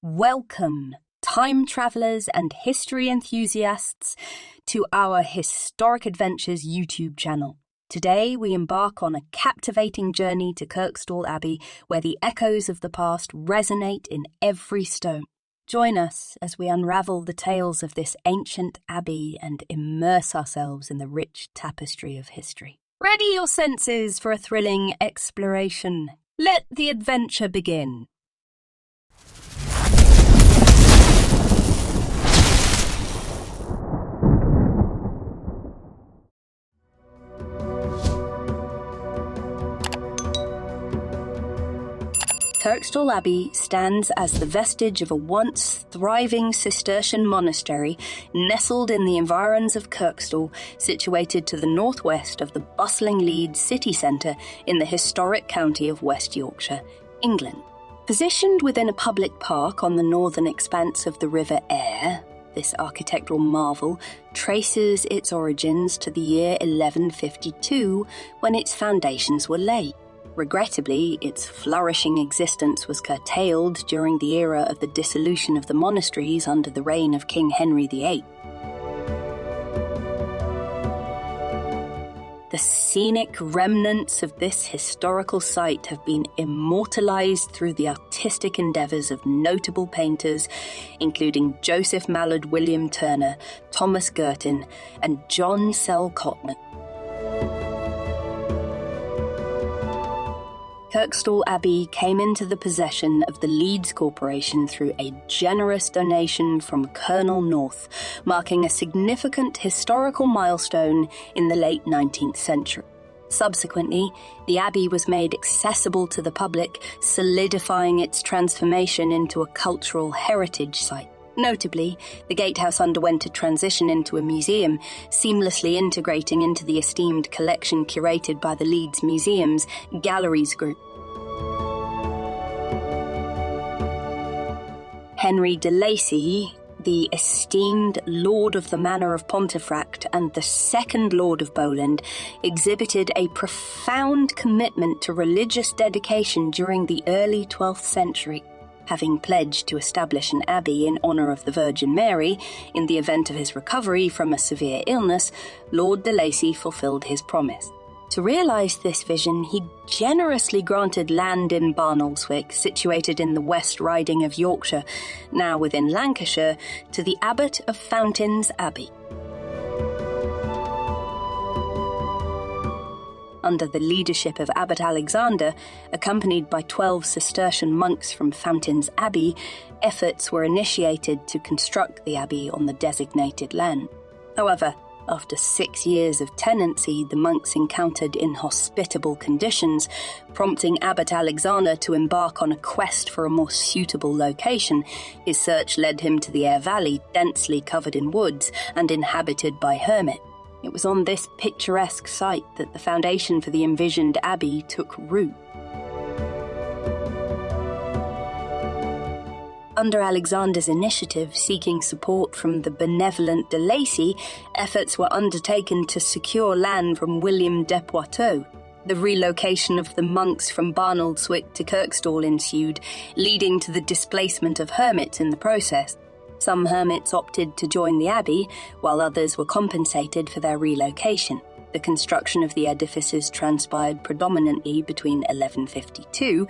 Welcome, time travellers and history enthusiasts, to our Historic Adventures YouTube channel. Today we embark on a captivating journey to Kirkstall Abbey, where the echoes of the past resonate in every stone. Join us as we unravel the tales of this ancient abbey and immerse ourselves in the rich tapestry of history. Ready your senses for a thrilling exploration. Let the adventure begin. Kirkstall Abbey stands as the vestige of a once thriving Cistercian monastery nestled in the environs of Kirkstall, situated to the northwest of the bustling Leeds city centre in the historic county of West Yorkshire, England. Positioned within a public park on the northern expanse of the River Aire, this architectural marvel traces its origins to the year 1152, when its foundations were laid. Regrettably, its flourishing existence was curtailed during the era of the dissolution of the monasteries under the reign of King Henry VIII. The scenic remnants of this historical site have been immortalised through the artistic endeavours of notable painters, including Joseph Mallord William Turner, Thomas Girton, and John Sell Cotman. Kirkstall Abbey came into the possession of the Leeds Corporation through a generous donation from Colonel North, marking a significant historical milestone in the late 19th century. Subsequently, the abbey was made accessible to the public, solidifying its transformation into a cultural heritage site. Notably, the gatehouse underwent a transition into a museum, seamlessly integrating into the esteemed collection curated by the Leeds Museum's Galleries Group. Henry de Lacy, the esteemed Lord of the Manor of Pontefract and the second Lord of Bowland, exhibited a profound commitment to religious dedication during the early 12th century. Having pledged to establish an abbey in honour of the Virgin Mary in the event of his recovery from a severe illness, Lord de Lacy fulfilled his promise. To realise this vision, he generously granted land in Barnoldswick, situated in the West Riding of Yorkshire, now within Lancashire, to the Abbot of Fountains Abbey. Under the leadership of Abbot Alexander, accompanied by 12 Cistercian monks from Fountains Abbey, efforts were initiated to construct the abbey on the designated land. However, after 6 years of tenancy, the monks encountered inhospitable conditions, prompting Abbot Alexander to embark on a quest for a more suitable location. His search led him to the Aire Valley, densely covered in woods and inhabited by hermits. It was on this picturesque site that the foundation for the envisioned abbey took root. Under Alexander's initiative, seeking support from the benevolent de Lacy, efforts were undertaken to secure land from William de Poitou. The relocation of the monks from Barnoldswick to Kirkstall ensued, leading to the displacement of hermits in the process. Some hermits opted to join the abbey, while others were compensated for their relocation. The construction of the edifices transpired predominantly between 1152,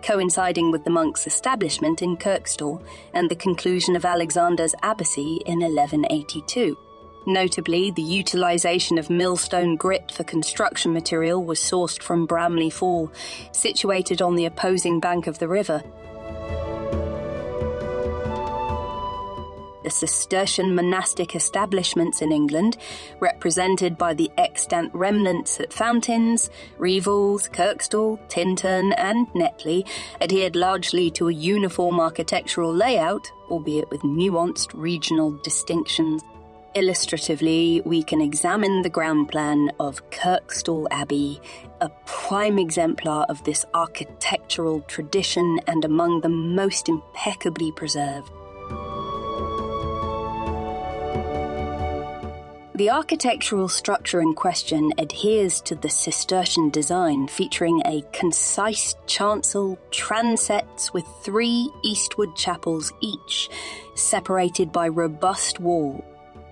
coinciding with the monks' establishment in Kirkstall, and the conclusion of Alexander's abbacy in 1182. Notably, the utilisation of millstone grit for construction material was sourced from Bramley Fall, situated on the opposing bank of the river. The Cistercian monastic establishments in England, represented by the extant remnants at Fountains, Rievalls, Kirkstall, Tintern and Netley, adhered largely to a uniform architectural layout, albeit with nuanced regional distinctions. Illustratively, we can examine the ground plan of Kirkstall Abbey, a prime exemplar of this architectural tradition and among the most impeccably preserved. The architectural structure in question adheres to the Cistercian design, featuring a concise chancel, transepts with 3 eastward chapels each, separated by robust wall.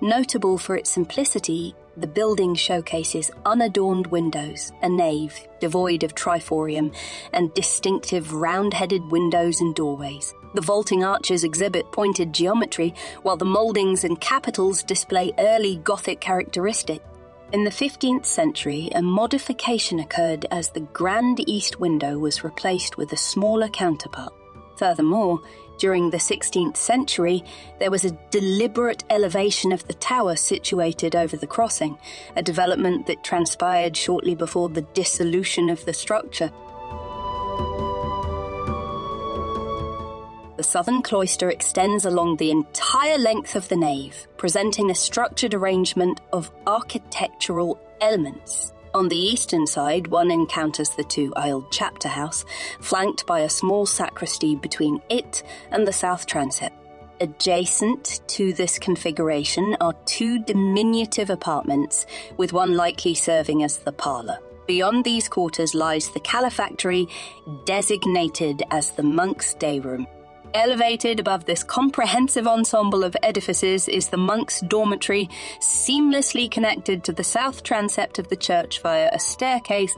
Notable for its simplicity, the building showcases unadorned windows, a nave devoid of triforium, and distinctive round-headed windows and doorways. The vaulting arches exhibit pointed geometry, while the mouldings and capitals display early Gothic characteristics. In the 15th century, a modification occurred as the grand east window was replaced with a smaller counterpart. Furthermore, during the 16th century, there was a deliberate elevation of the tower situated over the crossing, a development that transpired shortly before the dissolution of the structure. The southern cloister extends along the entire length of the nave, presenting a structured arrangement of architectural elements. On the eastern side, one encounters the 2-aisled chapter house, flanked by a small sacristy between it and the south transept. Adjacent to this configuration are 2 diminutive apartments, with one likely serving as the parlour. Beyond these quarters lies the calefactory, designated as the monk's day room. Elevated above this comprehensive ensemble of edifices is the monk's dormitory, seamlessly connected to the south transept of the church via a staircase.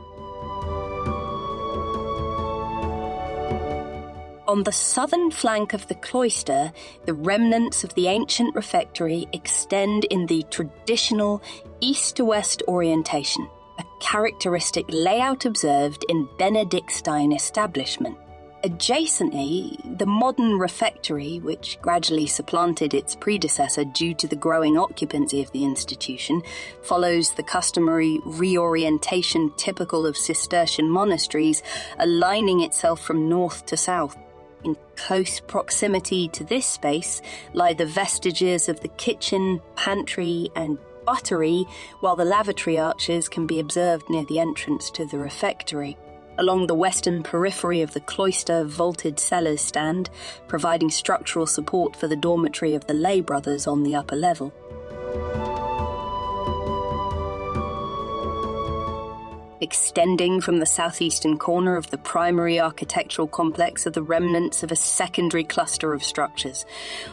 On the southern flank of the cloister, the remnants of the ancient refectory extend in the traditional east-to-west orientation, a characteristic layout observed in Benedictine establishment. Adjacently, the modern refectory, which gradually supplanted its predecessor due to the growing occupancy of the institution, follows the customary reorientation typical of Cistercian monasteries, aligning itself from north to south. In close proximity to this space lie the vestiges of the kitchen, pantry, and buttery, while the lavatory arches can be observed near the entrance to the refectory. Along the western periphery of the cloister, vaulted cellars stand, providing structural support for the dormitory of the lay brothers on the upper level. Extending from the southeastern corner of the primary architectural complex are the remnants of a secondary cluster of structures.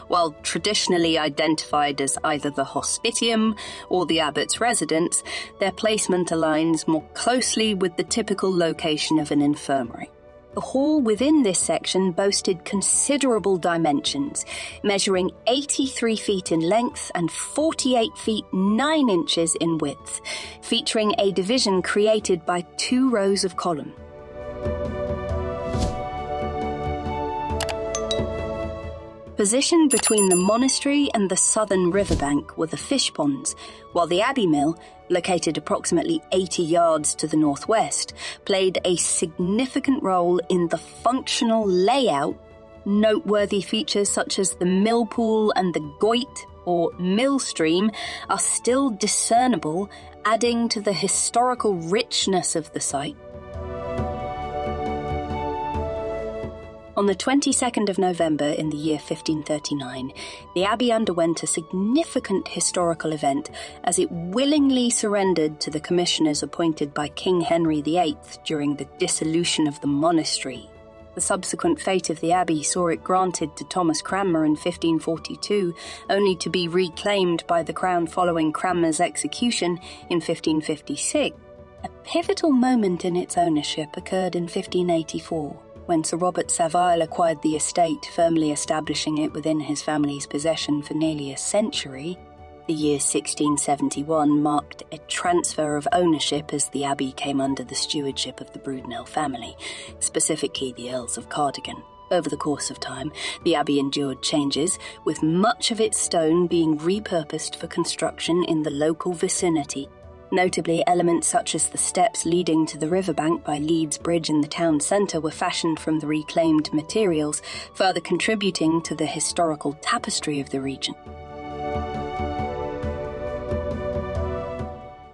While traditionally identified as either the hospitium or the abbot's residence, their placement aligns more closely with the typical location of an infirmary. The hall within this section boasted considerable dimensions, measuring 83 feet in length and 48 feet 9 inches in width, featuring a division created by 2 rows of columns. Positioned between the monastery and the southern riverbank were the fish ponds, while the abbey mill, located approximately 80 yards to the northwest, played a significant role in the functional layout. Noteworthy features such as the mill pool and the goit, or mill stream, are still discernible, adding to the historical richness of the site. On the 22nd of November in the year 1539, the abbey underwent a significant historical event as it willingly surrendered to the commissioners appointed by King Henry VIII during the dissolution of the monastery. The subsequent fate of the abbey saw it granted to Thomas Cranmer in 1542, only to be reclaimed by the Crown following Cranmer's execution in 1556. A pivotal moment in its ownership occurred in 1584. When Sir Robert Savile acquired the estate, firmly establishing it within his family's possession for nearly a century. The year 1671 marked a transfer of ownership as the abbey came under the stewardship of the Brudenell family, specifically the Earls of Cardigan. Over the course of time, the abbey endured changes, with much of its stone being repurposed for construction in the local vicinity. Notably, elements such as the steps leading to the riverbank by Leeds Bridge in the town centre were fashioned from the reclaimed materials, further contributing to the historical tapestry of the region.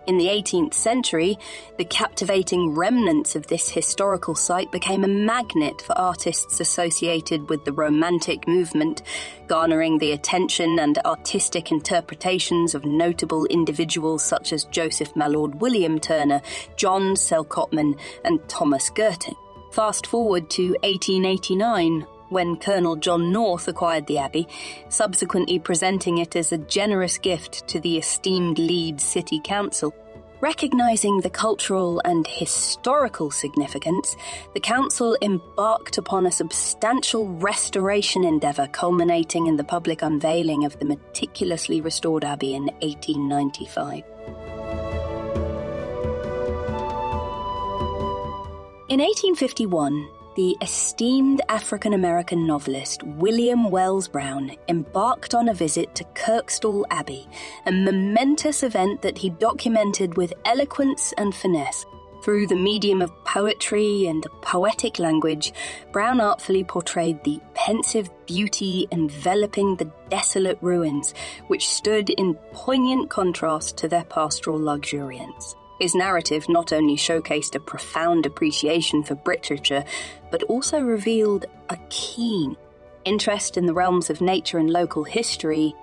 In the 18th century, the captivating remnants of this historical site became a magnet for artists associated with the Romantic movement, garnering the attention and artistic interpretations of notable individuals such as Joseph Mallord William Turner, John Selkopman, and Thomas Girting. Fast forward to 1889, when Colonel John North acquired the abbey, subsequently presenting it as a generous gift to the esteemed Leeds City Council. Recognising the cultural and historical significance, the council embarked upon a substantial restoration endeavour culminating in the public unveiling of the meticulously restored abbey in 1895. In 1851, the esteemed African-American novelist William Wells Brown embarked on a visit to Kirkstall Abbey, a momentous event that he documented with eloquence and finesse. Through the medium of poetry and poetic language, Brown artfully portrayed the pensive beauty enveloping the desolate ruins, which stood in poignant contrast to their pastoral luxuriance. His narrative not only showcased a profound appreciation for literature, but also revealed a keen interest in the realms of nature and local history.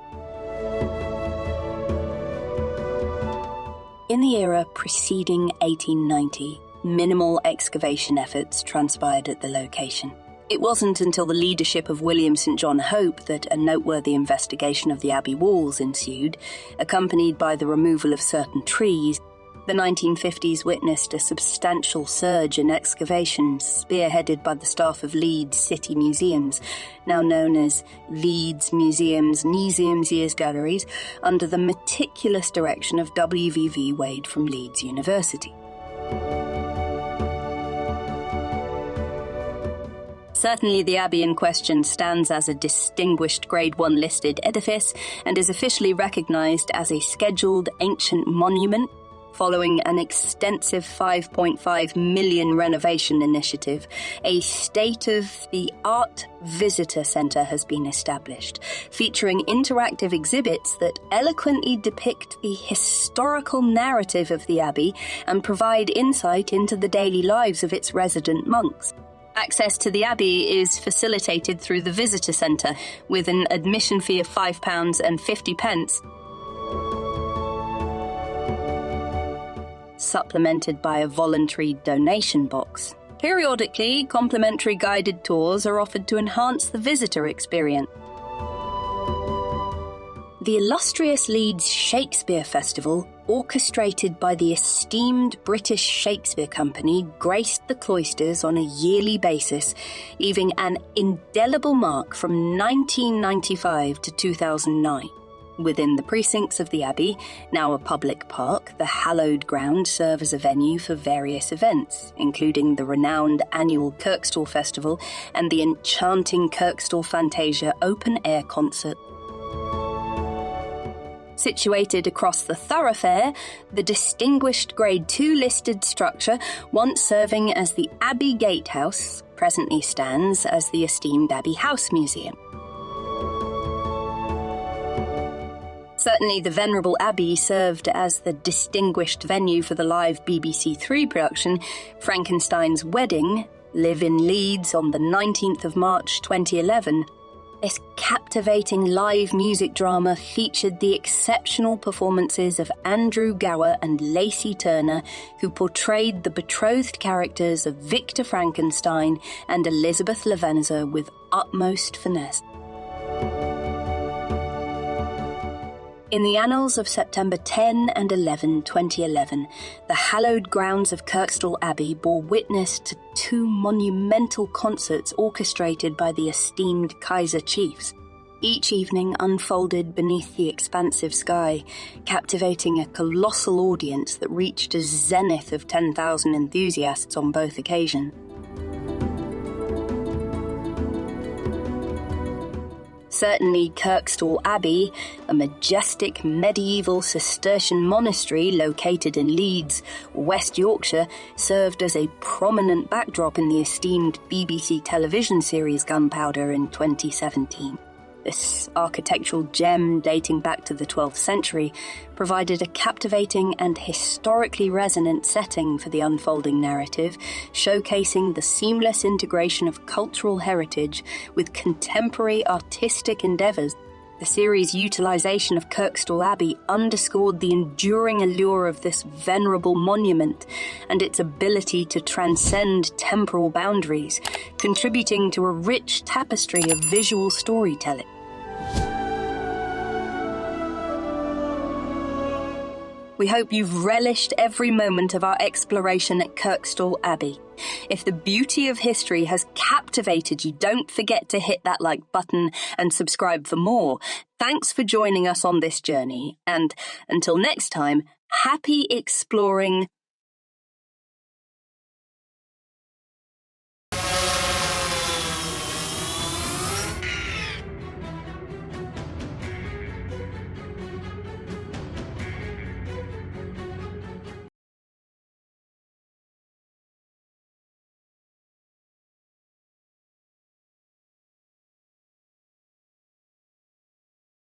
In the era preceding 1890, minimal excavation efforts transpired at the location. It wasn't until the leadership of William St. John Hope that a noteworthy investigation of the abbey walls ensued, accompanied by the removal of certain trees. The 1950s witnessed a substantial surge in excavations, spearheaded by the staff of Leeds City Museums, now known as Leeds Museums Years Galleries, under the meticulous direction of W.V.V. Wade from Leeds University. Certainly the abbey in question stands as a distinguished Grade 1 listed edifice and is officially recognised as a scheduled ancient monument. Following an extensive $5.5 million renovation initiative, a state-of-the-art visitor centre has been established, featuring interactive exhibits that eloquently depict the historical narrative of the abbey and provide insight into the daily lives of its resident monks. Access to the abbey is facilitated through the visitor centre, with an admission fee of £5.50, supplemented by a voluntary donation box. Periodically, complimentary guided tours are offered to enhance the visitor experience. The illustrious Leeds Shakespeare Festival, orchestrated by the esteemed British Shakespeare Company, graced the cloisters on a yearly basis, leaving an indelible mark from 1995 to 2009. Within the precincts of the Abbey, now a public park, the hallowed ground serve as a venue for various events, including the renowned annual Kirkstall Festival and the enchanting Kirkstall Fantasia open-air concert. Situated across the thoroughfare, the distinguished Grade 2 listed structure, once serving as the Abbey Gatehouse, presently stands as the esteemed Abbey House Museum. Certainly the venerable abbey served as the distinguished venue for the live BBC Three production Frankenstein's Wedding, live in Leeds on the 19th of March 2011. This captivating live music drama featured the exceptional performances of Andrew Gower and Lacey Turner, who portrayed the betrothed characters of Victor Frankenstein and Elizabeth Lavenza with utmost finesse. In the annals of September 10 and 11, 2011, the hallowed grounds of Kirkstall Abbey bore witness to two monumental concerts orchestrated by the esteemed Kaiser Chiefs. Each evening unfolded beneath the expansive sky, captivating a colossal audience that reached a zenith of 10,000 enthusiasts on both occasions. Certainly Kirkstall Abbey, a majestic medieval Cistercian monastery located in Leeds, West Yorkshire, served as a prominent backdrop in the esteemed BBC television series Gunpowder in 2017. This architectural gem dating back to the 12th century provided a captivating and historically resonant setting for the unfolding narrative, showcasing the seamless integration of cultural heritage with contemporary artistic endeavours. The series' utilisation of Kirkstall Abbey underscored the enduring allure of this venerable monument and its ability to transcend temporal boundaries, contributing to a rich tapestry of visual storytelling. We hope you've relished every moment of our exploration at Kirkstall Abbey. If the beauty of history has captivated you, don't forget to hit that like button and subscribe for more. Thanks for joining us on this journey, and until next time, happy exploring